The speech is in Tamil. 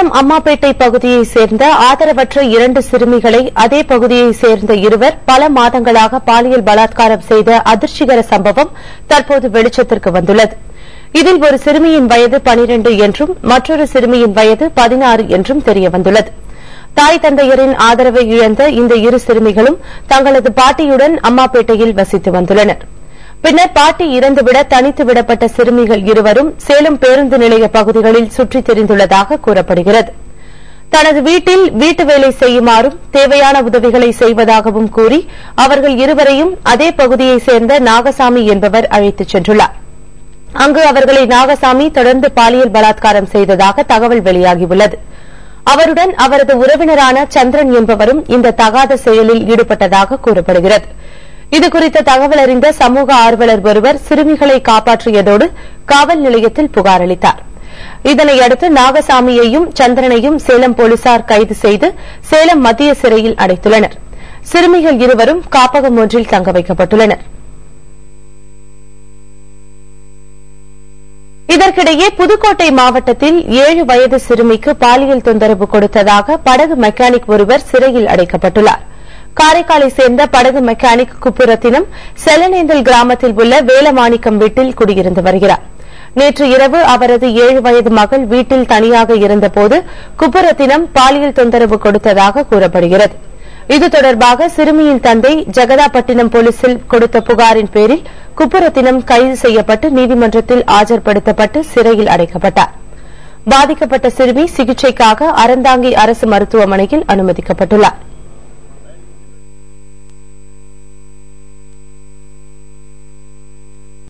சேலம் அம்மாப்பேட்டை பகுதியைச் சேர்ந்த ஆதரவற்ற 2 சிறுமிகளை அதே பகுதியைச் சேர்ந்த இருவர் பல மாதங்களாக பாலியல் பலாத்காரம் செய்த அதிர்ச்சிகர சம்பவம் தற்போது வெளிச்சத்திற்கு வந்துள்ளது. இதில் ஒரு சிறுமியின் வயது 12 என்றும் மற்றொரு சிறுமியின் வயது 16 என்றும் தெரியவந்துள்ளது. தாய் தந்தையரின் ஆதரவை இழந்த இந்த இரு சிறுமிகளும் தங்களது பாட்டியுடன் அம்மாப்பேட்டையில் வசித்து வந்துள்ளனர். பின்னர் பாட்டி இறந்துவிட தனித்து விடப்பட்ட சிறுமிகள் இருவரும் சேலம் பேருந்து நிலைய பகுதிகளில் சுற்றித் திரிந்துள்ளதாக கூறப்படுகிறது. தனது வீட்டில் வீட்டு வேலை செய்யுமாறும் தேவையான உதவிகளை செய்வதாகவும் கூறி அவர்கள் இருவரையும் அதே பகுதியைச் சேர்ந்த நாகசாமி என்பவர் அழைத்துச் சென்றுள்ளார். அங்கு அவர்களை நாகசாமி தொடர்ந்து பாலியல் பலாத்காரம் செய்ததாக தகவல் வெளியாகியுள்ளது. அவருடன் அவரது உறவினரான சந்திரன் என்பவரும் இந்த தகாத செயலில் ஈடுபட்டதாக கூறப்படுகிறது. இதுகுறித்த தகவல் அறிந்த சமூக ஆர்வலர் ஒருவர் சிறுமிகளை காப்பாற்றியதோடு காவல் நிலையத்தில் புகார் அளித்தார். இதனையடுத்து நாகசாமியையும் சந்திரனையும் சேலம் போலீசார் கைது செய்து சேலம் மத்திய சிறையில் அடைத்துள்ளனர். சிறுமிகள் இருவரும் காப்பகம் ஒன்றில் தங்க வைக்கப்பட்டுள்ளனர். இதற்கிடையே புதுக்கோட்டை மாவட்டத்தில் 7 வயது சிறுமிக்கு பாலியல் தொந்தரவு கொடுத்ததாக படகு மெக்கானிக் ஒருவர் சிறையில் அடைக்கப்பட்டுள்ளார். காரைக்காலை சேர்ந்த படகு மெக்கானிக் குப்புரத்தினம் செல்லநேந்தல் கிராமத்தில் உள்ள வேலமாணிக்கம் வீட்டில் குடியிருந்து வருகிறார். நேற்று இரவு அவரது 7 வயது மகள் வீட்டில் தனியாக இருந்தபோது குப்புரத்தினம் பாலியல் தொந்தரவு கொடுத்ததாக கூறப்படுகிறது. இது தொடர்பாக சிறுமியின் தந்தை ஜெகதாப்பட்டினம் போலீசில் கொடுத்த புகாரின் பேரில் குப்புரத்தினம் கைது செய்யப்பட்டு நீதிமன்றத்தில் ஆஜர்படுத்தப்பட்டு சிறையில் அடைக்கப்பட்டார். பாதிக்கப்பட்ட சிறுமி சிகிச்சைக்காக அறந்தாங்கி அரசு மருத்துவமனையில் அனுமதிக்கப்பட்டுள்ளார்.